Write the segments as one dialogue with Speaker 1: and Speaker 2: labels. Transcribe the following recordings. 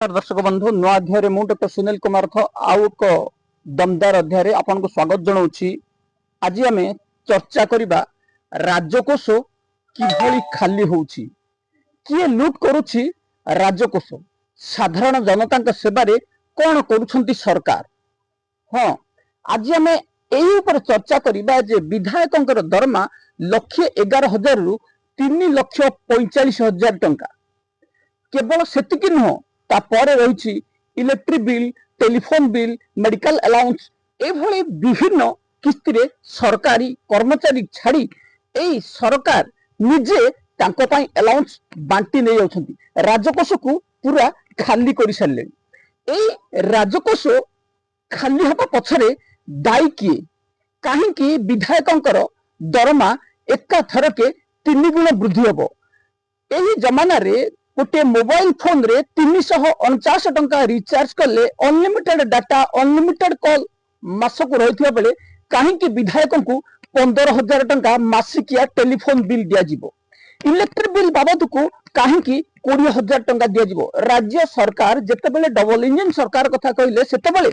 Speaker 1: दर्शक बंधु नुआ अध्याय मु डॉक्टर सुनील कुमार आउ एक दमदार अध्याय आपन को स्वागत जनाऊँ। आज आम चर्चा करबा राजकोष किभली खाली होउछि, किए लूट करुछि राजकोष, साधारण जनता सेवारे कौन करुछंती सरकार। हाँ, आज आम यही ऊपर चर्चा करबा जे विधायकों दरमा 1,11,000 रु 3,45,000 टंका। केवल सेतिकी नुह, तापर रही electric bill, telephone bill, medical allowance एभली विभिन्न किस्ती रे सरकारी कर्मचारी छाड़ी एई सरकार निजे तांको पाई अलाउंस बांटी नहीं जाउछंती। राजकोष को पूरा खाली कर सारे। एई राजकोष खाली हबा पछरे दायी किए? काहेकि विधायकों दरमा एका थरके 3 गुण वृद्धि हबो। एही जमाना रे गोटे मोबाइल फोन रे 349 टंका रिचार्ज कले unlimited data, unlimited call mask रही बेले कहीं विधायकों को 15,000 टंका मासिकिया टेलीफोन बिल दिया जिवो। इलेक्ट्रिक बिल बाबद को कहीं 20,000 टंका दिया जिवो। राज्य सरकार जेतेबेले डबल इंजन सरकार कथा कहले सेतेबेले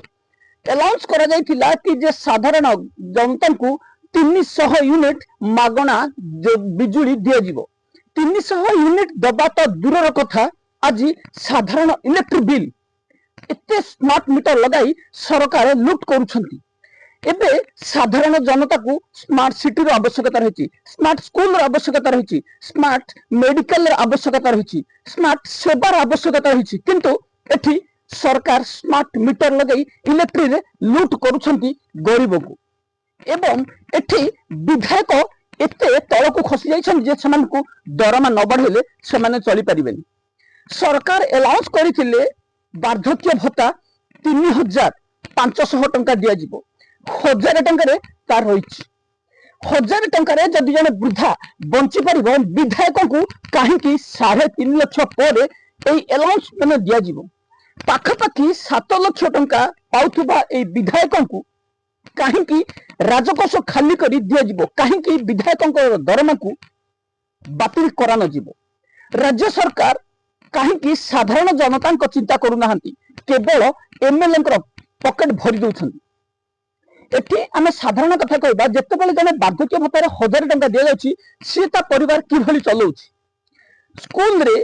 Speaker 1: अलाउंस करा जायतिला कि जे साधारण जनता को 300 यूनिट मागणा बिजुली दिया जिवो। 300 यूनिट दबा तो दूर कथा, आज साधारण इलेक्ट्रिक बिल एते स्मार्ट मीटर लगाई सरकार लुट करुछंती। एबे साधारण जनता को स्मार्ट सिटी रो आवश्यकता रही, स्मार्ट स्कूल रो आवश्यकता रही, स्मार्ट मेडिकल रो आवश्यकता रही, स्मार्ट सेवा रो आवश्यकता रही, किंतु एठी सरकार स्मार्ट मीटर लगाई इलेक्ट्रिक रे लुट करुछंती गरीब को। एवं एठी विधायक एते तल को खसी जाइछन जे समान को दरमा न बढ़ेले सेमाने चली परिबेनी। सरकार अलाउंस करिथिले वार्धक्य भत्ता 3,500 टंका दिया जिवो। 1,000 टंका रे तार होइछि। 1,000 टंका रे जदि जने वृद्धा बंची परिबो, विधायक को काहे कि 3.5 लाख पर एई अलाउंस माने दिया जिवो। पाखापाखी 7 लाख टंका पाउथबा एई विधायक को कहीं राजकोष खाली करी दिया जिवो, कहीं विधायकों दरमा को बातिल करा न जिवो। राज्य सरकार कहीं साधारण जनता को चिंता करूना, केवल एमएलए पॉकेट भरी दउछंती। एठी आमे साधारण कथा कहबा, जेतेबेले जने वार्धक्य भत्ता 1,000 टंका दिया जाउछि, सी ता परिवार किभली चलाउछि। स्कूल रे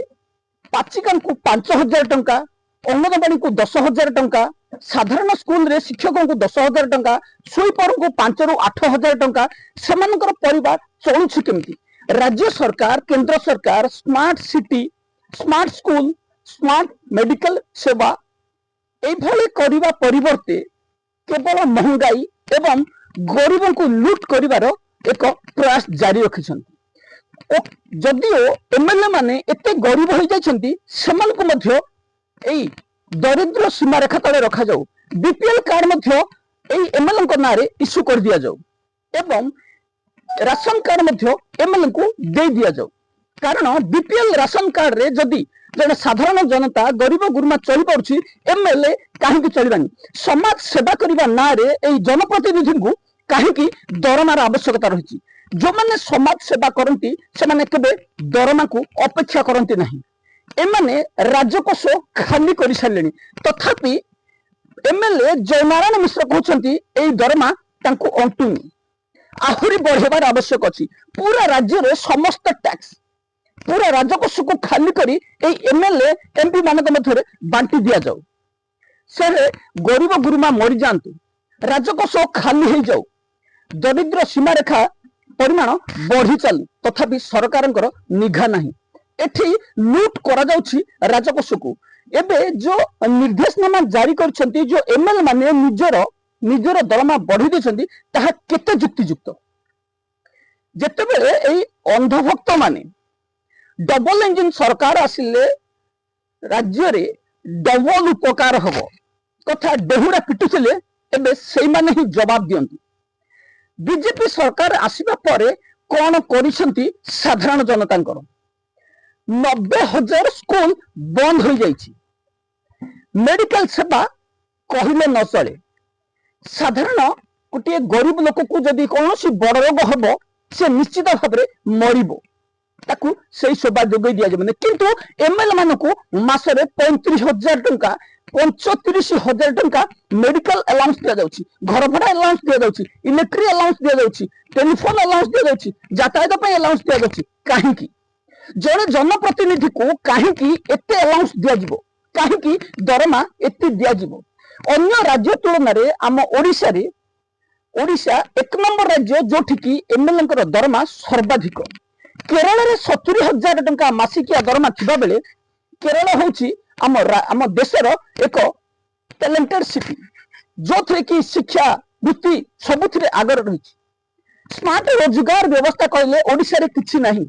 Speaker 1: पाचिकान को 5,000 टंका, अंगनवाड़ी को 10,000 टंका, साधारण स्कूल रे शिक्षकों को 10,000 टंका, स्वीपर को 5 ରୁ 8,000 टंका, सेमानकर परिवार चलुछि केमती। राज्य सरकार, केंद्र सरकार smart city, smart school, smart medical सेवा एभली करिबा परिवर्ते केवल महंगाई एवं गरीबों को लूट करिवार एक प्रयास जारी रखिछंती। जदिओ एमएलए माने एते गरीब हो जाइछंती, सेमान को मध्य एई दरिद्र सीमा रेखा तले रखा जाऊ। बीपीएल कार्ड मध्य एई एमएलए को नारे इश्यू कर दिया जाऊ एवं राशन कार्ड मध्य एमएलए को दे दिया जाऊ। कारण बीपीएल राशन कार्ड रे जदि जने साधारण जनता गरीब गुरुमा चली पाउछि, एमएलए काहे चलिबानी। समाज सेवा करिबा ना रे एई जनप्रतिनिधि को काहे दरमार आवश्यकता रही। जो माने समाज सेवा करंती से माने केबे दरमा को अपेक्षा करंती नहीं। एमाने राजकोष खाली कर सारे, तथापि एमएलए जयनारायण मिश्र कहते एई दरमा तांको अंटुनी, आहुरी बढ़ेबार आवश्यक अछि। पूरा राज्य रे समस्त टैक्स, पूरा राजकोष को खाली करी एई एमएलए एमपी मानक मध्य बांटी दिया जाऊ। से गरीब गुरुमा मरी जातु, राजकोष खाली हो जाऊ, दरिद्र सीमा रेखा परिमाण बढ़ी चलू, तथापि सरकार निघा नहीं। एठी लूट करा जाउछि राजकोष को। एबे जो निर्देशनामा जारी करछंती, जो एमएलए माने निजर दरमा बढ़ी देछंती, ताहा केते युक्तियुक्त। जेतेबेले एई अंधभक्त माने डबल इंजन सरकार आसिले राज्य रे डबल उपकार हबो कथा डेहुरा पिटुथिले, एबे सेई माने ही जवाब दियंती। बीजेपी सरकार आसीबा परे कोन करिसंती साधारण जनतांकर 90,000 स्कूल बंद हो जाइछि। मेडिकल सेवा कहले न चले। साधारण गोटे गरीब लोक को जदि कौन बड़ रोग हम से निश्चित भाव में मरब। ताकू सेई सेवा जोगई दिया जबने किंतु एमएलए मानकू मासरे 35,000 टंका 35,000 टंका मेडिकल अलाउंस दिया जाउची, घर भड़ा अलाउंस दिया जाउची, इलेक्ट्रिक अलाउंस दिया जाउची, टेलीफोन अलाउंस दिया जाउची, यातायात पे अलाउंस दिया जाउची। काहेकि जने जनप्रतिनिधि को काहेकि एते अलाउंस दिया जिवो, काहेकि दरमा एते दिया जिवो? अन्य राज्य तुलन रे आम ओडिसा रे ओडिशा 1 नंबर राज्य जोठी की एमएलए दरमा सर्वाधिक। केरल रे 70,000 टंका मासिकिया दरमा थिबा बेले केरल होची आम देशर एक टैलेंटेड सिटी जो थे कि शिक्षा वृत्ति सबुथिरे आगर रही। स्मार्ट रोजगार व्यवस्था कहले ओडिशा रे किछि नहीं।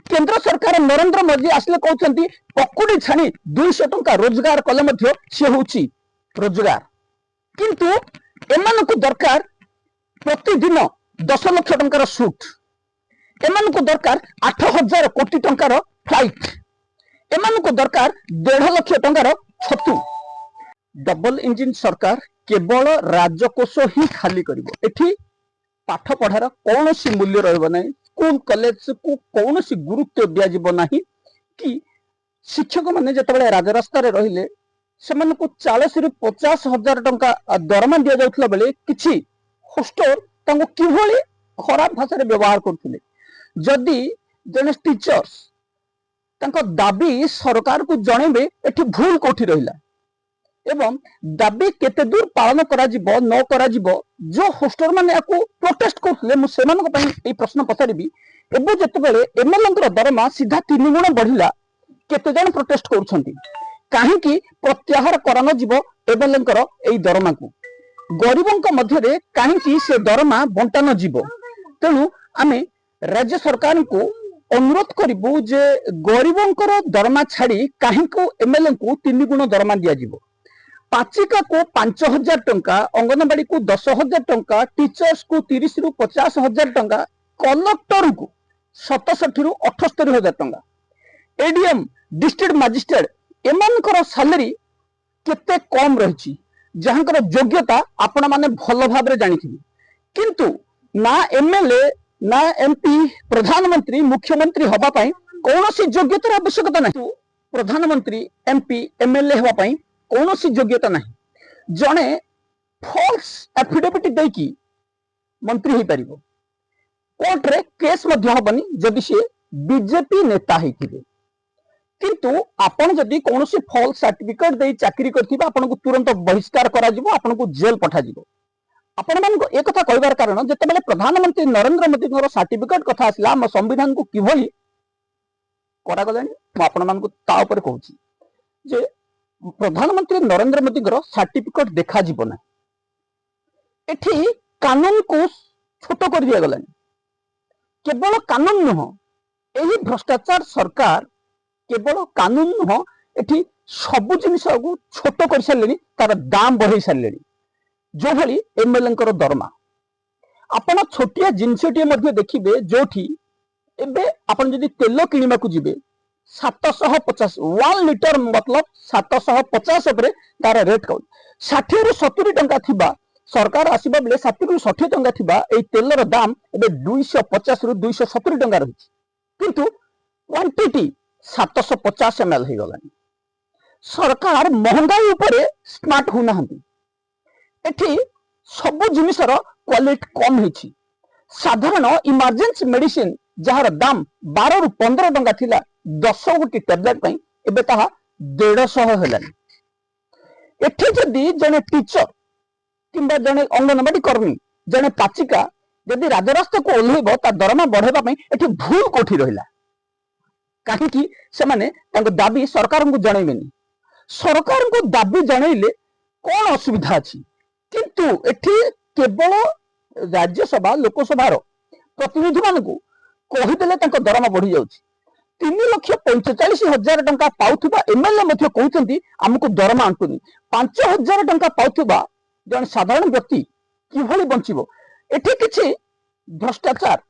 Speaker 1: केंद्र सरकार नरेंद्र मोदी आसले कहउछंती पकुड़ी छाणी 200 टंका रोजगार कले मध्य से होची रोजगार, किंतु एमानकु दरकार प्रतिदिन 10 लाख टंकार सूट, एमानकु दरकार 8,000 कोटी टंकार फ्लाइट, एमानकु दरकार 1.5 लाख टंकार छतु। डबल इंजिन सरकार केवल राजकोष ही खाली करिवो। एठी पाठ पढ़ार कौन सी मूल्य रहबो नहीं, स्कूल कॉलेज को कौन सी गुरुत्व दिया जिवो नहीं कि शिक्षक माने जतबेले राजरास्ता रे रहिले सेमानकु 40 रु 50,000 टंका दरमा दिया जाउथला बेले किछि होस्टर तांको किभली खराब भाषा रे व्यवहार करथिले। जदि जने टीचर्स तांको दाबी सरकार को जणेबे एठी भूल कोठी रहिला एवं दाबी केते दूर पालन करा जिवो न करा जिवो जो होस्टर माने आकु प्रोटेस्ट करथिले मु सेमानक पई ए प्रश्न पचारिबी। एबे जतबेले एमएलए दरमा सीधा 3 गुण बढ़िला केते जण प्रोटेस्ट करूछंती काहेकि प्रत्याहार करान जीव एमएलए एई दरमा को गरीबों मध्य रे काहेकि से दरमा बंटान जीव। तेणु आमे राज्य सरकार को अनुरोध करिबु जे गरीबों दरमा छाड़ी काहेकि एमएलए को 3 गुण दरमा दिया जीव। पाचिका को 5,000 टंका, अंगनवाड़ी को 10,000 टंका, टीचर्स को 30 रु 50,000 टंका, कलेक्टर को 67 रु 78,000 टंका, एडीएम डिस्ट्रिक्ट मजिस्ट्रेट एमानकर सैलरी केते कम रही जहांकर योग्यता आपण माने भल भाबरे जानिथिबे, किंतु ना एमएलए ना एमपी प्रधानमंत्री मुख्यमंत्री हबा पई कोनोसी योग्यतार आवश्यकता नहीं। प्रधानमंत्री एमपी एमएलए हबा पई कोनोसी योग्यता नहीं। जणे फॉल्स एफिडेविट देकी मंत्री ही परिबो, कोर्ट रे केस मध्य हबनी जदि से बीजेपी नेता हेतिबे, किंतु आपण जदि कोनोसी फॉल्स सर्टिफिकेट दे चाकरी करथिबा आपण को तुरंत बहिष्कार करा जिवो, आपण को जेल पठा जिवो। आपण मान को एक कथा कहबार कारण जतबेले प्रधानमंत्री नरेंद्र मोदी को सर्टिफिकेट कथा आसला हम संविधान को किभली करा गलानी म आपण मान को ता ऊपर कहूची जे प्रधानमंत्री नरेंद्र मोदी को सर्टिफिकेट देखा जिवो ना। एठी कानून को छोट कर दिया गलानी, केवल कानून नुह एही भ्रष्टाचार सरकार केवल कानून नुह एठी सबु जिनिस को छोट कर सारलेनी, तार दाम बढ़ाई सारलेनी। जो भली एमएलए दरमा आपण छोटिया जिनसटिए मध्ये देखिबे जोठी एबे आपण जदि तेल किनिबा को जिबे 750 1 लिटर मतलब 750 उपरे तार रेट कौन 60 रु 70 टंका थिबा सरकार आसीबा बेले 60 रु 60 टंका थिबा एई तेलर दाम एबे 250 रु 270 टंका रही, किंतु क्वांटिटी 750 ml हो गलानी। सरकार महंगाई उपरे स्मार्ट हो नाहंती। एठी सब जिनिसर क्वालिटी कम हिची। साधारण इमरजेंसी मेडिसिन जहार दाम 12 रु 15 टंका थिला 10 गोटी टैबलेट पई एबे ताहा 150 हेलानी। एठी जदि जने टीचर किंबा जने अंगनवाड़ी कर्मी जने पाचिका जदि राजरास्ता को ओल्हेबो ता दरमा बढ़ेबा पई एठी भूल कोठी रहिला काहेकि से माने तांको दाबी सरकार को जणैबेनी। सरकार को दाबी जणैले कोन असुविधा अछि, किंतु एठी केवल राज्यसभा लोकसभा प्रतिनिधि मान को कहीदेले दरमा बढ़ी जाउछि। 3,45,000 टंका पाउथबा एमएलए मध्य कहउछंती हमकु दरमा आंतुनी। 5,000 टंका पाउथबा जन साधारण व्यक्ति किभली बंचिबो। एठी किछि भ्रष्टाचार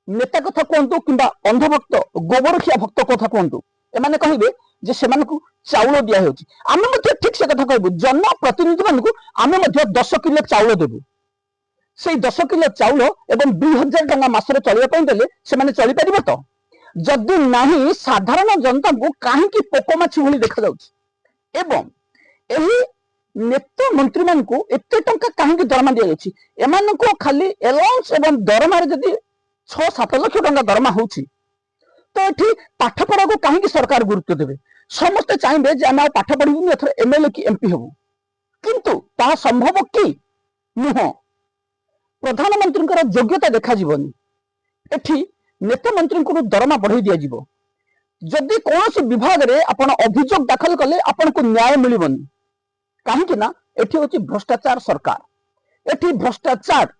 Speaker 1: नेता कथा कहतु किंबा अंधभक्त गोबरखिया भक्त कथा कहतु एमाने कहिबे जे सेमानकु चाउल दिया होछि। आमे मध्य ठीक से कथा कहबो जन प्रतिनिधि मानकु आमे मध्य 10 किलो चाउल देबु। सेई 10 किलो चाउल एवं 2,000 टंका मासरे चलिया पई देले सेमाने चली परिबो तो। जदि नहीं साधारण जनता को कहीं पोकमाछी भली देखा जाउछि एवं एही नेता मंत्री मान को एते टंका कहीं दरमा दिया जाउछि एमान को खाली अलाउंस एवं दरमा रे जदि 6-7 लाख टंका दरमा होउछि तो एठी पाठ पढ़ा को कहीं सरकार गुरुत्व देबे समस्त चाहिए जे आम पाठ पढ़िबुनी एथर एमएलए की एमपी हेबु किंतु ता संभव कि नुह प्रधानमंत्री योग्यता देखा जीवनी एठी नेता मंत्री को दरमा बढ़ाई दिया जीवो जदि कौन विभाग रे आपण अभियोग दाखल कले आपण को न्याय मिलबनी कहीं ना एठी होची भ्रष्टाचार सरकार एठी भ्रष्टाचार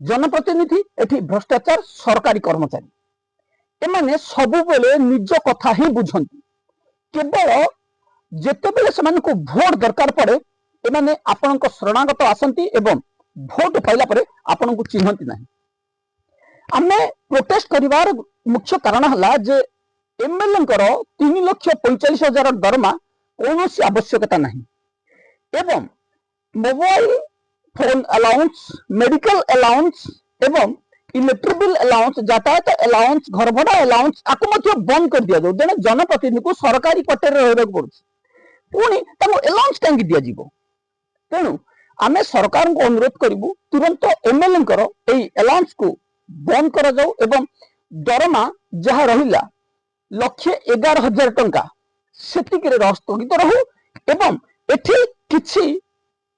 Speaker 1: जनप्रतिनिधि एठी भ्रष्टाचार सरकारी कर्मचारी एमाने सबु बेले निज कथा ही बुझंती केवल जेतेबेले सेमान को भोट दरकार पड़े एमाने आपण को शरणागत आसंती एवं भोट पाइला परे आपण को चिन्हती नहीं आमे प्रोटेस्ट करिवार मुख्य कारण हला जे एमएलए कर 3,45,000 दरमा कौन आवश्यकता नहीं एवं mobile phone allowance medical allowance एवं इलेक्ट्रिक बिल अलाउंस यातायात अलाउंस घर भड़ा अलाउंस आपको बंद कर दिया जाऊ जन जनप्रतिनिधि को सरकारी क्वार्टर रहा पुणी अलाउंस कहीं दि जाव तेणु आमे सरकार को अनुरोध करूँ तुरंत एमएलए अलाउंस को बंद कर जाऊ एवं दरमा जहाँ रहा 1,11,000 टंका से स्थगित रहू एवं एठी किछि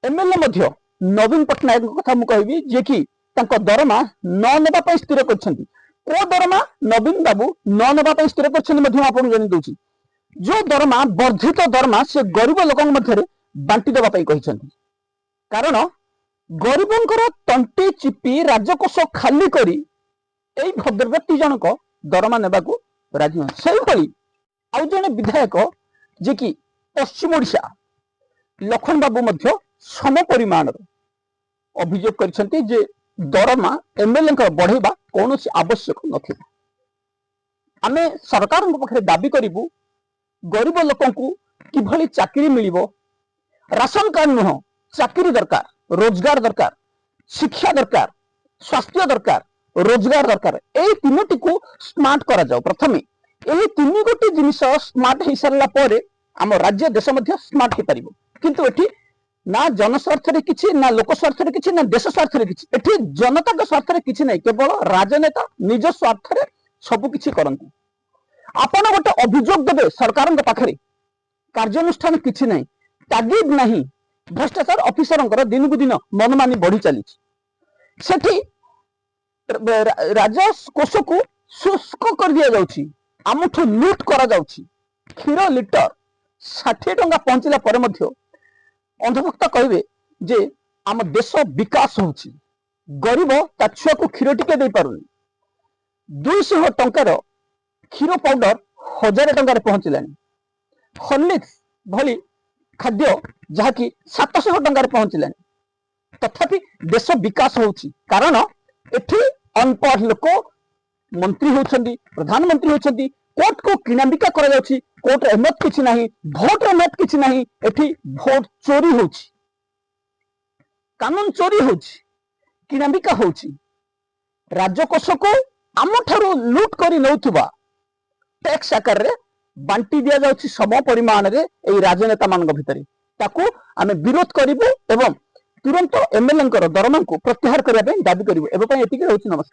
Speaker 1: एमएलए नवीन पट्टनायक कथा मु कहबी जे कि तांको दरमा न नेबा पई स्थिर करछंती को दरमा नवीन बाबू न नेबा पई स्थिर करछंती मध्ये आपन जनि दोछि जो दरमा वर्धित दरमा से गरीब लोकन मध्ये बांटी देबा पई कहिसंती कारण गरीबंकर तंटी चिपी राजकोष खाली करी एई भद्र व्यक्ति जनक दरमा नेबा को राजी हन सेही भली आउ जने विधायक जे कि पश्चिम ओडिशा लखन बाबू मध्ये सम परिमाण अभियोग करछंती जे दरमा एमएलए बढ़ेबा कौन आवश्यक नथिबा आमे सरकार पाखे दाबी करिबु गरीब लोकन को किभली चाकरी मिलिबो राशन कार्ड नुह चाकरी दरकार रोजगार दरकार शिक्षा दरकार स्वास्थ्य दरकार रोजगार दरकार एई तीनोटी को स्मार्ट करा जाओ प्रथमे एई तीन गोटी जिनिस स्मार्ट हो सारा पर आम राज्य देश मध्य स्मार्ट हो पारिबो किंतु एठी ना जनस्वार्थ किसी ना लोक स्वार्थ किसी ना देश स्वार्थ किसी एठी जनता के स्वार्थ किसी नहीं केवल राजनेता निज स्वार्थ सबकि करती आपण गोटे अभियोग देवे सरकार पाखे कार्यानुष्ठान किसी नहीं तागिद नहीं भ्रष्टाचार ऑफिसर दिन को दिन मनमानी बढ़ी चली राजकोष को शुष्क कर दि जाउछि आमठू लुट करा जाउछि क्षीर लिटर 60 टंका पहुंचला पर मध्य अंधभक्त कहे जे आम देश विकास होछि गरीब ता छुआ को क्षीर टिके दे पारुनी 200 टंकार क्षीर पाउडर 1000 टंकार पहुंचलानी हॉर्लिक्स भली खाद्य जहाँकि 700 टंकार पहुंचलानी तथापि देश विकास होछि कारण एठी अनपढ़ लोक मंत्री होछंदी प्रधानमंत्री होछंदी कोर्ट को किना बिका करा जाउछि कोर्ट एमत किछि नाही भोट एमत किछि नाही एठी भोट चोरी होछि कानून चोरी होछि किना बिका होछि राजकोष को आम ठारू लूट करी नउथुबा टैक्स आकार रे बांटी दिया जाउछि सम परिमाण रे एई राजनेता मानक भितरे ताकू आमे विरोध करिवु एवं तुरंत एमएलए दरमा को प्रत्याहार करबा दाबी करिवु एबे पई एतिके रहउछि। नमस्कार।